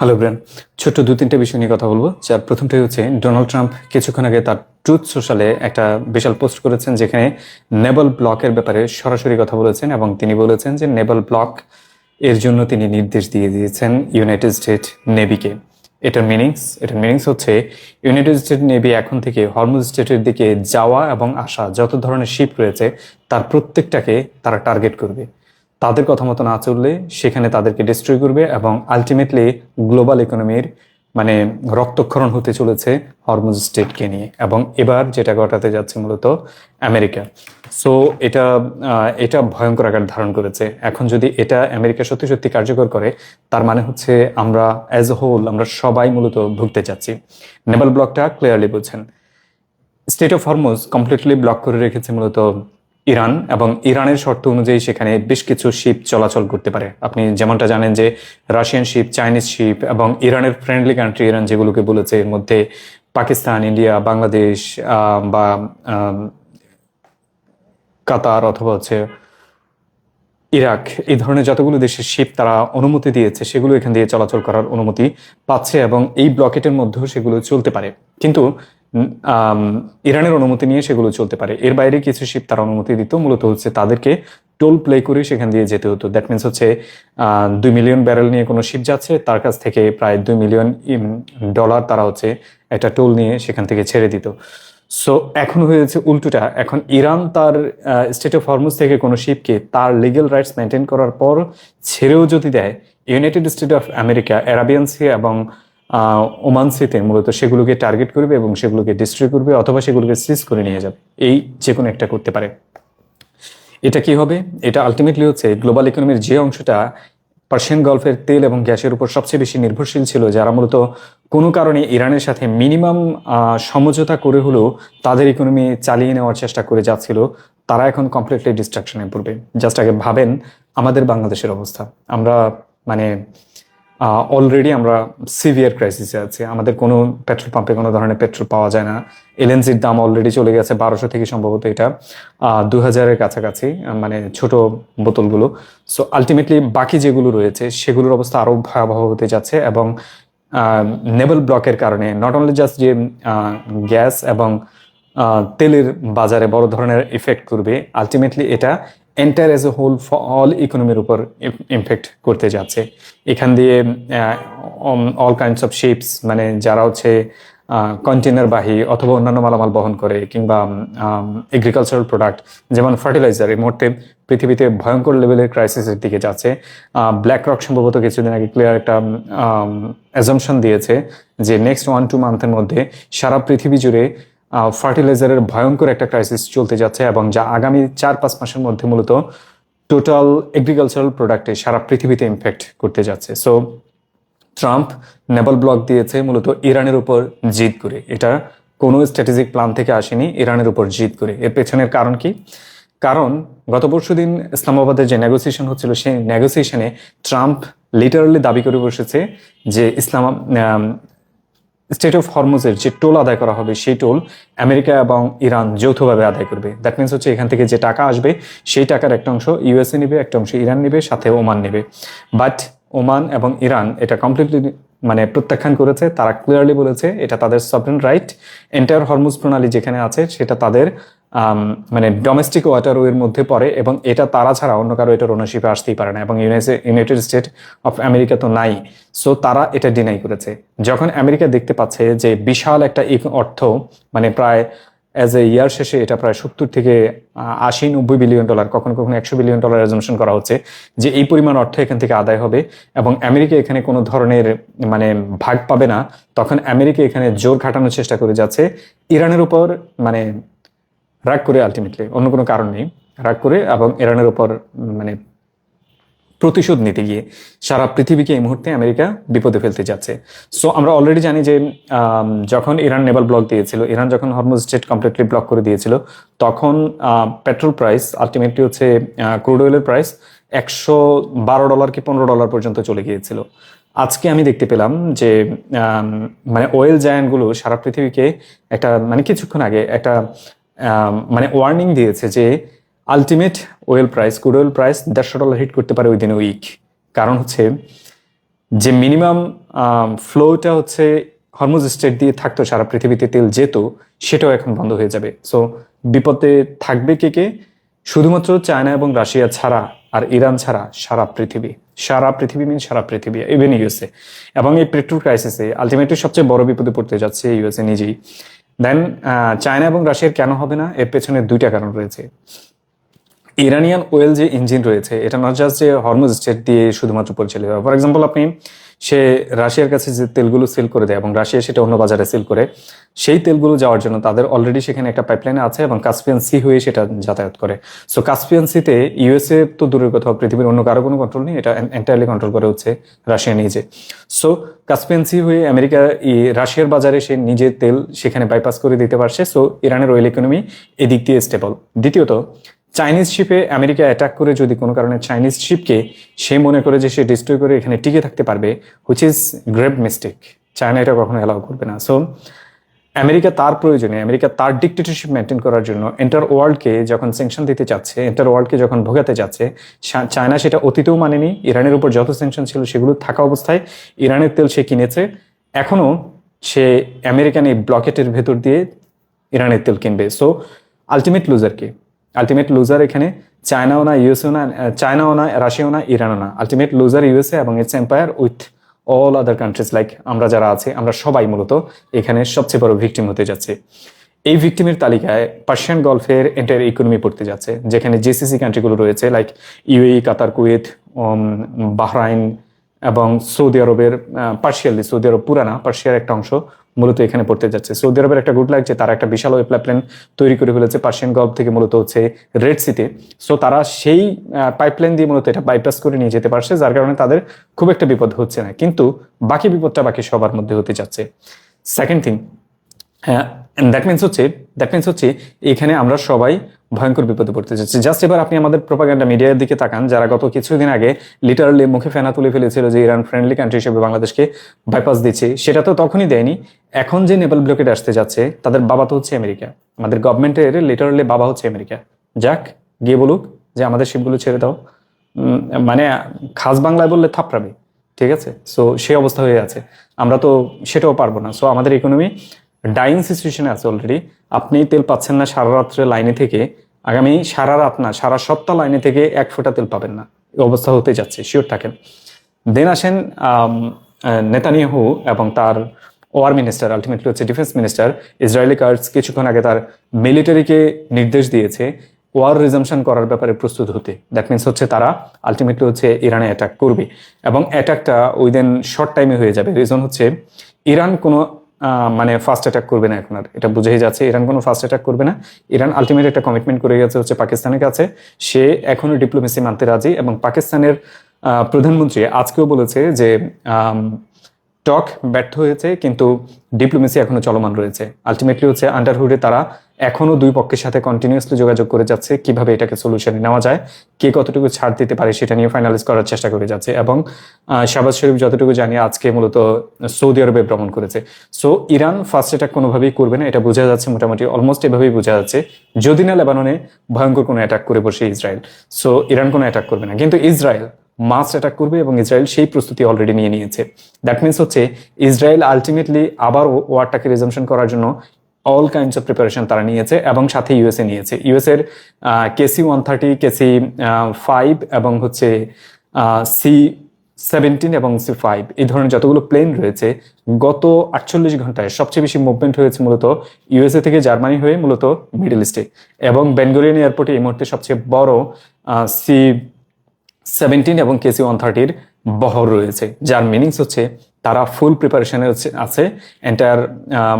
Hello brain, ছোট্ট দু তিনটে বিষয় নিয়ে কথা বলবো। যার প্রথমটাই হচ্ছে ডোনাল্ড ট্রাম্প কিছুক্ষণ আগে তার ট্রুথ সোশ্যালে একটা বিশাল পোস্ট করেছেন, যেখানে নেভাল ব্লকের ব্যাপারে সরাসরি কথা বলেছেন এবং তিনি বলেছেন যে নেভাল ব্লক এর জন্য তিনি নির্দেশ দিয়ে দিয়েছেন ইউনাইটেড স্টেট নেভিকে। এটার মিনিংস হচ্ছে ইউনাইটেড স্টেট নেভি এখন থেকে হরমুজ স্টেটের দিকে যাওয়া এবং আসা যত ধরনের শিপ রয়েছে তার প্রত্যেকটাকে তারা টার্গেট করবে। তাদের কথা মতো না চললে সেখানে তাদেরকে ডিস্ট্রয় করবে এবং আলটিমেটলি গ্লোবাল ইকোনমির মানে রক্তক্ষরণ হতে চলেছে হরমুজ স্টেটকে নিয়ে, এবং এবার যেটা ঘটাতে যাচ্ছে মূলত আমেরিকা। সো এটা ভয়ঙ্কর আকার ধারণ করেছে। এখন যদি এটা আমেরিকা সত্যি সত্যি কার্যকর করে, তার মানে হচ্ছে আমরা অ্যাজ এ হোল আমরা সবাই মূলত ভুগতে যাচ্ছি। নেভাল ব্লকটা ক্লিয়ারলি বলছেন, state of Hormuz completely block করে রেখেছে মূলত ইরান, এবং ইরানের শর্ত অনুযায়ী সেখানে বেশ কিছু শিপ চলাচল করতে পারে। আপনি যেমনটা জানেন যে রাশিয়ান শিপ, চাইনিজ শিপ এবং ইরানের ফ্রেন্ডলি কান্ট্রি ইরান যেগুলোকে বলেছে, এর মধ্যে পাকিস্তান, ইন্ডিয়া, বাংলাদেশ বা কাতার অথবা হচ্ছে ইরাক, এই ধরনের যতগুলো দেশের শিপ তারা অনুমতি দিয়েছে সেগুলো এখান দিয়ে চলাচল করার অনুমতি পাচ্ছে, এবং এই ব্লকেটের মধ্যেও সেগুলো চলতে পারে। কিন্তু ইরানের অনুমতি নিয়ে সেগুলো চলতে পারে। এর বাইরে কিছু শিপ তারা অনুমতি দিত, মূলত হচ্ছে তাদেরকে টোল প্লে করে সেখান দিয়ে যেতে হতো। দ্যাট মিনস হচ্ছে 2 মিলিয়ন ব্যারেল নিয়ে কোনো শিপ যাচ্ছে, তার কাছ থেকে প্রায় $2 মিলিয়ন তারা হচ্ছে একটা টোল নিয়ে সেখান থেকে ছেড়ে দিত। সো এখন হয়েছে উল্টোটা। এখন ইরান তার স্টেট অফ হরমুজ থেকে কোনো শিপকে তার লিগ্যাল রাইটস মেনটেন করার পর ছেড়েও যদি দেয়, United State of America Arabian Sea এবং ওমান সিতে মূলত সেগুলোকে টার্গেট করবে এবং সেগুলোকে ডিস্ট্রয় করবে, অথবা সেগুলোকে সিজ করে নিয়ে যাবে। এই যে কোনো একটা করতে পারে। এটা কি হবে? এটা আলটিমেটলি হচ্ছে গ্লোবাল ইকোনমির যে অংশটা পার্সিয়ান গলফের তেল এবং গ্যাসের উপর সবচেয়ে বেশি নির্ভরশীল ছিল, যারা মূলত কোনো কারণে ইরানের সাথে মিনিমাম সমঝোতা করে হলেও তাদের ইকোনমি চালিয়ে নেওয়ার চেষ্টা করে যাচ্ছিল, তারা এখন কমপ্লিটলি ডিস্ট্রাকশনে পড়বে। জাস্ট আগে ভাবেন আমাদের বাংলাদেশের অবস্থা। আমরা মানে অলরেডি আমরা সিভিয়ার ক্রাইসিসে আছি। আমাদের কোনো পেট্রোল পাম্পে কোনো ধরনের পেট্রোল পাওয়া যায় না। এলএনজির দাম অলরেডি চলে গেছে 1200 থেকে সম্ভবত এটা 2000-এর কাছাকাছি, মানে ছোট বোতলগুলো। সো আলটিমেটলি বাকি যেগুলো রয়েছে সেগুলোর অবস্থা আরও ভয়াবহ হতে যাচ্ছে, এবং নেভাল ব্লকের কারণে নট অনলি জাস্ট যে গ্যাস এবং তেলের বাজারে বড় ধরনের ইফেক্ট করবে, আলটিমেটলি এটা entire as a whole all ইকোনমির উপর ইমপ্যাক্ট করতে যাচ্ছে। এখান দিয়ে অল কাইন্ডস অফ শিপস, মানে যারা হচ্ছে কন্টেনার বাহী অথবা অন্যান্য মালামাল বহন করে, কিংবা এগ্রিকালচারাল প্রোডাক্ট যেমন ফার্টিলাইজার, এই মুহূর্তে পৃথিবীতে ভয়ঙ্কর লেভেলের ক্রাইসিসের দিকে যাচ্ছে। ব্ল্যাক রক সম্ভবত কিছুদিন আগে ক্লিয়ার একটা অ্যাজাম্পশন দিয়েছে যে নেক্সট 1-2 মান্থের মধ্যে সারা পৃথিবী জুড়ে ফার্টিলাইজারের ভয়ঙ্কর একটা ক্রাইসিস চলতে যাচ্ছে, এবং যা আগামী 4-5 মাসের মধ্যে মূলত টোটাল এগ্রিকালচারাল প্রোডাক্টে সারা পৃথিবীতে ইমপ্যাক্ট করতে যাচ্ছে। সো ট্রাম্প নেভাল ব্লক দিয়েছে মূলত ইরানের উপর জিদ করে। এটা কোনো স্ট্র্যাটেজিক প্ল্যান থেকে আসেনি, ইরানের উপর জিদ করে। এর পেছনের কারণ কি? কারণ গত পরশুদিন ইসলামাবাদের যে নেগোসিয়েশন হচ্ছিল, সেই নেগোসিয়েশনে ট্রাম্প লিটারালি দাবি করে বসেছে যে স্টেট অফ হরমুজের যে টোল আদায় করা হবে সেই টোল আমেরিকা এবং ইরান যৌথভাবে আদায় করবে। দ্যাট মিনস হচ্ছে এখান থেকে যে টাকা আসবে সেই টাকার একটা অংশ ইউএসএ নেবে, একটা অংশ ইরান নেবে, সাথে ওমান নেবে। বাট ওমান এবং ইরান এটা কমপ্লিটলি মানে প্রত্যাখ্যান করেছে। তারা ক্লিয়ারলি বলেছে এটা তাদের সভরেন রাইট। এন্টায়ার হরমুজ প্রণালী যেখানে আছে সেটা তাদের মানে ডোমেস্টিক ওয়াটারওয়ের মধ্যে পড়ে, এবং এটা তারা ছাড়া অন্য কারো এটার ওনারশিপে আসতেই পারে না, এবং ইউনাইটেড স্টেট অফ আমেরিকা তো নাই। সো তারা এটা ডিনাই করেছে। যখন আমেরিকা দেখতে পাচ্ছে যে বিশাল একটা অর্থ, মানে প্রায় অ্যাজ এ ইয়ার শেষে এটা প্রায় 70 থেকে 80-90 বিলিয়ন ডলার, কখনো কখনো 100 বিলিয়ন ডলার অ্যাজাম্পশন করা হচ্ছে যে এই পরিমাণ অর্থ এখান থেকে আদায় হবে এবং আমেরিকা এখানে কোনো ধরনের মানে ভাগ পাবে না, তখন আমেরিকা এখানে জোর খাটানোর চেষ্টা করে যাচ্ছে ইরানের উপর, মানে রাগ করে, আলটিমেটলি অন্য কোনো কারণ নেই, রাগ করে, এবং ইরানের উপর মানে প্রতিশোধ নিতে গিয়ে সারা পৃথিবীকে এই মুহূর্তে আমেরিকা বিপদে ফেলতে যাচ্ছে। সো আমরা অলরেডি জানি যে যখন ইরান নেভাল ব্লক দিয়েছিল, ইরান যখন হরমুজ স্ট্রেট কমপ্লিটলি ব্লক করে দিয়েছিল, তখন পেট্রোল প্রাইস আলটিমেটলি হচ্ছে ক্রুড অয়েলের প্রাইস $112 কি $15 পর্যন্ত চলে গিয়েছিল। আজকে আমি দেখতে পেলাম যে মানে অয়েল জায়ান্টগুলো সারা পৃথিবীকে একটা মানে কিছুক্ষণ আগে একটা মানে ওয়ার্নিং দিয়েছে যে ultimate oil price, crude oil price $150 hit করতে পারে উইদিন উইক। কারণ হচ্ছে যে মিনিমাম ফ্লোটা হচ্ছে হরমুজ স্ট্রেট দিয়ে থাকতো, সারা পৃথিবীতে তেল যেত, সেটাও এখন বন্ধ হয়ে যাবে। সো বিপদে থাকবে কে কে? শুধুমাত্র চায়না এবং রাশিয়া ছাড়া আর ইরান ছাড়া সারা পৃথিবী। সারা পৃথিবী মিন সারা পৃথিবী, ইভেন ইউএসএ। এবং এই পেট্রোল ক্রাইসিসে আলটিমেটলি সবচেয়ে বড় বিপদে পড়তে যাচ্ছে ইউএসএ নিজেই। দেন চায়না এবং রাশিয়ার কেন হবে না, এর পেছনে দুইটা কারণ রয়েছে। ইরানিয়ান ওয়েল যে ইঞ্জিন রয়েছে, এটা নট জাস্ট যে হরমুজ স্ট্রেট দিয়ে শুধুমাত্র পরিচালিত হয়। ফর এক্সাম্পল, আপনি সে রাশিয়ার কাছে যে তেলগুলো সেল করে দেয় এবং রাশিয়া সেটা অন্য বাজারে সেল করে, সেই তেলগুলো যাওয়ার জন্য তাদের অলরেডি সেখানে একটা পাইপলাইন আছে এবং কাস্পিয়ান সি হয়ে সেটা যাতায়াত করে। সো কাস্পিয়ান সিতে ইউএসএ তো দূরের কথা, পৃথিবীর অন্য কারো কোনো কন্ট্রোল নেই, এটা এন্টায়ারলি কন্ট্রোল করে হচ্ছে রাশিয়া নিজে। সো কাস্পিয়ান সি হয়ে আমেরিকা রাশিয়ার বাজারে সে নিজে তেল সেখানে বাইপাস করে দিতে পারছে। সো ইরানের অয়েল ইকোনমি এদিক দিয়ে স্টেবল। দ্বিতীয়ত, চাইনিজ শিপে আমেরিকা অ্যাটাক করে যদি কোনো কারণে চাইনিজ শিপকে সে মনে করে যে সে ডিস্ট্রয় করে এখানে টিকে থাকতে পারবে, which is grave mistake. China এটা কখনো অ্যালাউ করবে না। সো আমেরিকা তার প্রয়োজনে, আমেরিকা তার ডিক্টেটরশিপ মেনটেন করার জন্য এন্টার ওয়ার্ল্ডকে যখন স্যাংশন দিতে চাচ্ছে, এন্টার ওয়ার্ল্ডকে যখন ভোগাতে যাচ্ছে, চায়না সেটা অতীতেও মানেনি। ইরানের উপর যত স্যাংশন ছিল সেগুলো থাকা অবস্থায় ইরানের তেল সে কিনেছে, এখনো সে আমেরিকান এই ব্লকেটের ভেতর দিয়ে ইরানের তেল কিনবে। সো আলটিমেট লুজার কে? আলটিমেট লুজার এখানে চায়নাও না, ইউএসও না, চায়নাও না, রাশিয়াও না, ইরানও না। আলটিমেট লুজার ইউএসএ এবং it's empire with all other countries like আমরা যারা আছে, আমরা সবাই মূলত এখানে সবচেয়ে বড় ভিকটিম হতে যাচ্ছে। এই ভিকটিমের তালিকায় পার্সিয়ান গলফের এন্টায়ার ইকোনমি পড়তে যাচ্ছে, যেখানে জিসিসি কান্ট্রিগুলো রয়েছে লাইক ইউএই, কাতার, কুয়েত, বাহরাইন এবং সৌদি আরবের পার্সিয়ালি, সৌদি আরব পুরানা পার্সিয়ার একটা অংশ মূলত এখানে পড়তে যাচ্ছে। সৌদি আরবের একটা গুড লাগছে, তারা একটা বিশাল ওয়েব পাইপলাইন তৈরি করে ফেলেছে পার্সিয়ান গলফ থেকে মূলত হচ্ছে রেড সিতে। সো তারা সেই পাইপলাইন দিয়ে মূলত এটা বাইপাস করে নিয়ে যেতে পারছে, যার কারণে তাদের খুব একটা বিপদ হচ্ছে না। কিন্তু বাকি বিপদটা বাকি সবার মধ্যে হতে যাচ্ছে। সেকেন্ড থিং, হ্যাঁ, দ্যাট মিনস হচ্ছে এখানে আমরা সবাই ভয়ঙ্কর বিপদে পড়তে যাচ্ছি। জাস্ট এবার আপনি আমাদের প্রোপাগান্ডা মিডিয়ার দিকে তাকান, যারা গত কিছুদিন আগে লিটারালি মুখে ফেনা তুলে ফেলেছিল যে ইরান ফ্রেন্ডলি কান্ট্রি হিসেবে বাংলাদেশকে বাইপাস দিচ্ছে, সেটা তো তখনই দেয়নি। এখন যে নেভাল ব্লকেড আসতে যাচ্ছে, তাদের বাবা তো হচ্ছে আমেরিকা। আমাদের গভর্নমেন্টের লিটারালি বাবা হচ্ছে আমেরিকা। যাক, গিয়ে বলুক যে আমাদের শিপগুলো ছেড়ে দাও, মানে খাস বাংলায় বললে থাপড়াবে, ঠিক আছে? সো সেই অবস্থা হয়ে আছে, আমরা তো সেটাও পারবো না। সো আমাদের ইকোনমি ডাইং সিচুয়েশনে আছে অলরেডি। আপনি তেল পাচ্ছেন না সারা রাত্রে লাইনে থেকে, আগামী সারা রাত না সারা সপ্তাহ লাইনে থেকে এক ফোঁটা তেল পাবেন না, এই অবস্থা হতে যাচ্ছে, শিওর থাকেন। দেন আসেন নেতানিয়াহু এবং তার ওয়ার মিনিস্টার, আলটিমেটলি হচ্ছে ডিফেন্স মিনিস্টার ইসরায়েলি কার্ডস কিছুক্ষণ আগে তার মিলিটারিকে নির্দেশ দিয়েছে ওয়ার রিজামশন করার ব্যাপারে প্রস্তুত হতে। দ্যাট মিনস হচ্ছে তারা আলটিমেটলি হচ্ছে ইরানে অ্যাটাক করবে এবং অ্যাটাকটা উইদিন শর্ট টাইমে হয়ে যাবে। রিজন হচ্ছে ইরান কোনো মানে ফার্স্ট অ্যাটাক করবে না এখন, আর এটা বুঝেই যাচ্ছে ইরান কোনো ফার্স্ট অ্যাটাক করবে না। ইরান আলটিমেট একটা কমিটমেন্ট করে গেছে হচ্ছে পাকিস্তানের কাছে, সে এখনো ডিপ্লোমেসি মানতে রাজি। এবং পাকিস্তানের প্রধানমন্ত্রী আজকেও বলেছে যে টক ব্যর্থ হয়েছে, কিন্তু ডিপ্লোমেসি এখনো চলমান রয়েছে। আলটিমেটলি হচ্ছে আন্ডারহুডে তারা এখনো দুই পক্ষের সাথে কন্টিনিউয়াসলি যোগাযোগ করে যাচ্ছে, কিভাবে এটাকে সলিউশনে নেওয়া যায়, কে কতটুকু ছাড় দিতে পারে সেটা নিয়ে ফাইনালাইজ করার চেষ্টা করে যাচ্ছে। এবং শাহবাজ শরীফ যতটুকু জানি আজকে মূলত সৌদি আরবে ভ্রমণ করেছে। সো ইরান ফার্স্ট অ্যাটাক কোনোভাবেই করবে না, এটা বোঝা যাচ্ছে, মোটামুটি অলমোস্ট এভাবেই বোঝা যাচ্ছে, যদি না লেবাননে ভয়ঙ্কর কোনো অ্যাটাক করে বসে ইসরায়েল। সো ইরান কোনো অ্যাটাক করবে না, কিন্তু ইসরায়েল মাস্ট অ্যাটাক করবে এবং ইসরায়েল সেই প্রস্তুতি অলরেডি নিয়ে নিয়েছে। দ্যাট মিনস হচ্ছে ইসরায়েল আলটিমেটলি আবার ওয়ারটাকে রিজামশন করার জন্য অল কাইন্ডস অফ প্রিপারেশন তারা নিয়েছে এবং সাথে ইউএসএ নিয়েছে। ইউএসএর KC-130, KC-5 এবং হচ্ছে C-17 এবং C-5 এই ধরনের যতগুলো প্লেন রয়েছে, গত 48 ঘন্টায় সবচেয়ে বেশি মুভমেন্ট হয়েছে মূলত ইউএসএ থেকে জার্মানি হয়ে মূলত মিডল ইস্টে। এবং বেনগুরিয়ন এয়ারপোর্টে এই মুহূর্তে সবচেয়ে বড় C-17 এবং KC-130 বহর রয়েছে, যার মিনিংস হচ্ছে তারা ফুল প্রিপারেশনে আছে এন্টায়ার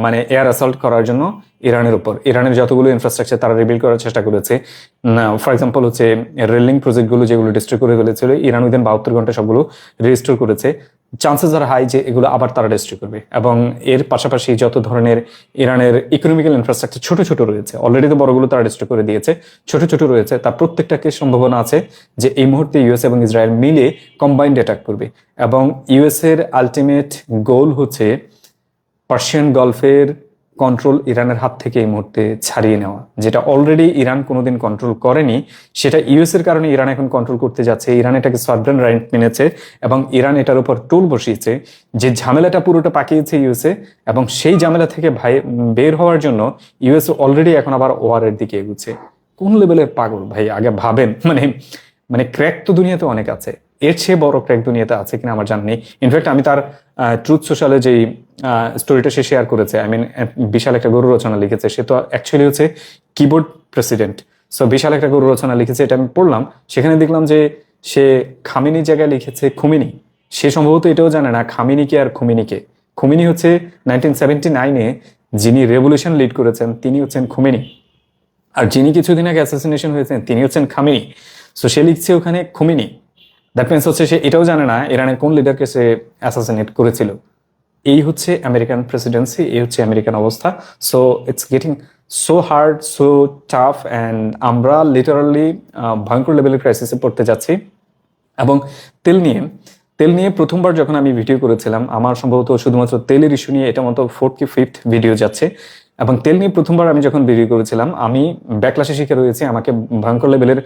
মানে এয়ার অ্যাসল্ট করার জন্য ইরানের উপর। ইরানের যতগুলো ইনফ্রাস্ট্রাকচার তারা রিবিল্ড করার চেষ্টা করেছে। ফর এক্সাম্পল হচ্ছে রেলিং প্রজেক্টগুলো যেগুলো ডিস্ট্রয় করে ফেলেছিল, ইরান উইদিন 72 ঘন্টা সবগুলো রিস্টোর করেছে। চান্সেস আর হাই যে এগুলো আবার তারা ডিস্ট্রয় করবে। এবং এর পাশাপাশি যত ধরনের ইরানের ইকোনমিক্যাল ইনফ্রাস্ট্রাকচার ছোট ছোট রয়েছে, অলরেডি তো বড়গুলো তারা ডিস্ট্রয় করে দিয়েছে, ছোট ছোট রয়েছে, তার প্রত্যেকটাকে সম্ভাবনা আছে যে এই মুহূর্তে ইউএস এবং ইসরায়েল মিলে কম্বাইন্ড অ্যাটাক করবে। এবং ইউএস এর আলটিমেট গোল হচ্ছে পার্সিয়ান গলফের কন্ট্রোল ইরানের হাত থেকে এই মুহূর্তে ছাড়িয়ে নেওয়া, যেটা অলরেডি ইরান কোনোদিন কন্ট্রোল করেনি, সেটা ইউএস এর কারণে ইরান এখন কন্ট্রোল করতে যাচ্ছে। ইরান এটাকে সভরেন রাইট মেনেছে এবং ইরান এটার উপর টোল বসিয়েছে। যে ঝামেলাটা পুরোটা পাকিয়েছে ইউএসএ, এবং সেই ঝামেলা থেকে বের হওয়ার জন্য ইউএস অলরেডি এখন আবার ওয়ারের দিকে এগুচ্ছে। কোন লেভেলের পাগল ভাই, আগে ভাবেন। মানে ক্র্যাক তো দুনিয়াতে অনেক আছে, এর চেয়ে বড় ক্র্যাক দুনিয়াতে আছে কিনা আমার জানা নেই। ইনফ্যাক্ট আমি তার ট্রুথ সোশ্যালে যেই স্টোরিটা সে শেয়ার করেছে, বিশাল একটা গরু রচনা লিখেছে। সে তো অ্যাকচুয়ালি হচ্ছে কিবোর্ড প্রেসিডেন্ট। সো বিশাল একটা গরু রচনা লিখেছে, এটা আমি পড়লাম। সেখানে দেখলাম যে সে খামিনির জায়গায় লিখেছে খুমিনি। সে সম্ভবত এটাও জানে না খামিনিকে আর খুমিনিকে। খুমিনি হচ্ছে 1979-এ যিনি রেভলিউশন লিড করেছেন, তিনি হচ্ছেন খুমিনি। আর যিনি কিছুদিন আগে অ্যাসাসিনেশন হয়েছেন, তিনি হচ্ছেন খামিনি। সো সে লিখছে ওখানে খুমিনি। দ্যাট মিনস হচ্ছে সে এটাও জানে না ইরানের কোন লিডারকে সে অ্যাসাসিনেট করেছিল। এই হচ্ছে আমেরিকান প্রেসিডেন্সি, এই হচ্ছে আমেরিকান অবস্থা। So it's getting so hard, so tough, and আমরা লিটারালি ভয়ঙ্কর লেভেলের ক্রাইসিসে পড়তে যাচ্ছি। এবং তেল নিয়ে প্রথমবার যখন আমি ভিডিও করেছিলাম, আমার সম্ভবত শুধুমাত্র তেলের ইস্যু নিয়ে এটা মতো 4th কি 5th ভিডিও যাচ্ছে। এবং তেল নিয়ে প্রথমবার আমি যখন ভিডিও করেছিলাম, আমি ব্যাকলাসে শিকার হয়েছি। আমাকে ভয়ঙ্কর লেভেলের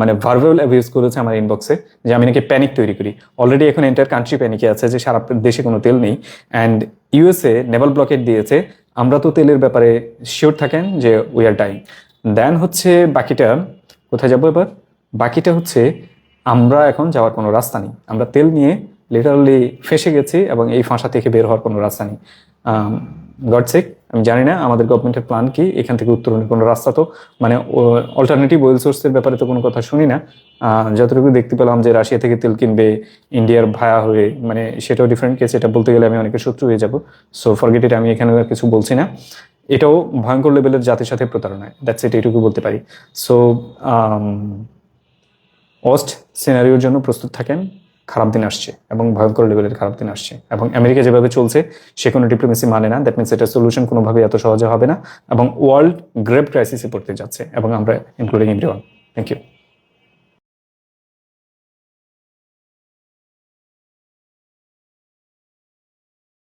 মানে ভার্বাল অ্যাবিউজ করেছে আমার ইনবক্সে, যে আমি নাকি প্যানিক তৈরি করি। অলরেডি এখন এন্টার কান্ট্রি প্যানিকে আছে যে সারা দেশে কোনো তেল নেই, অ্যান্ড ইউএসএ নেভাল ব্লকেট দিয়েছে। আমরা তো তেলের ব্যাপারে শিওর থাকেন যে উই আর ডাইং। দেন হচ্ছে বাকিটা কোথায় যাবো এবার? বাকিটা হচ্ছে আমরা এখন যাওয়ার কোনো রাস্তা নেই। আমরা তেল নিয়ে লিটারালি ফেঁসে গেছি এবং এই ফাঁসা থেকে বের হওয়ার কোনো রাস্তা নেই। গডসেক, আমি জানি না আমাদের গভর্নমেন্টের প্ল্যান কি, এখান থেকে উত্তরণের কোনো রাস্তা তো মানে অল্টারনেটিভ ওয়েল সোর্সের ব্যাপারে তো কোনো কথা শুনি না। যতটুকু দেখতে পেলাম যে রাশিয়া থেকে তেল কিনবে ইন্ডিয়ার ভায়া হয়ে, মানে সেটাও ডিফারেন্ট কেস। এটা বলতে গেলে আমি অনেকের শত্রু হয়ে যাবো। সো ফরগেট ইট, আমি এখানে আর কিছু বলছি না। এটাও ভয়ঙ্কর লেভেলের জাতির সাথে প্রতারণা, দ্যাটস ইট, এইটুকু বলতে পারি। সো ওয়ার্স্ট সিনারিওর জন্য প্রস্তুত থাকেন। খারাপ দিন আসছে এবং ভয়ঙ্কর লেভেলের খারাপ দিন আসছে। এবং আমেরিকা যেভাবে চলছে, সে কোনো ডিপ্লোমেসি মানে না। দ্যাট মিনস এটা সলিউশন কোনোভাবে এত সহজে হবে না, এবং ওয়ার্ল্ড গ্রেভ ক্রাইসিসে পড়তে যাচ্ছে, এবং আমরা ইনক্লুডিং এভরিওয়ান। Thank you.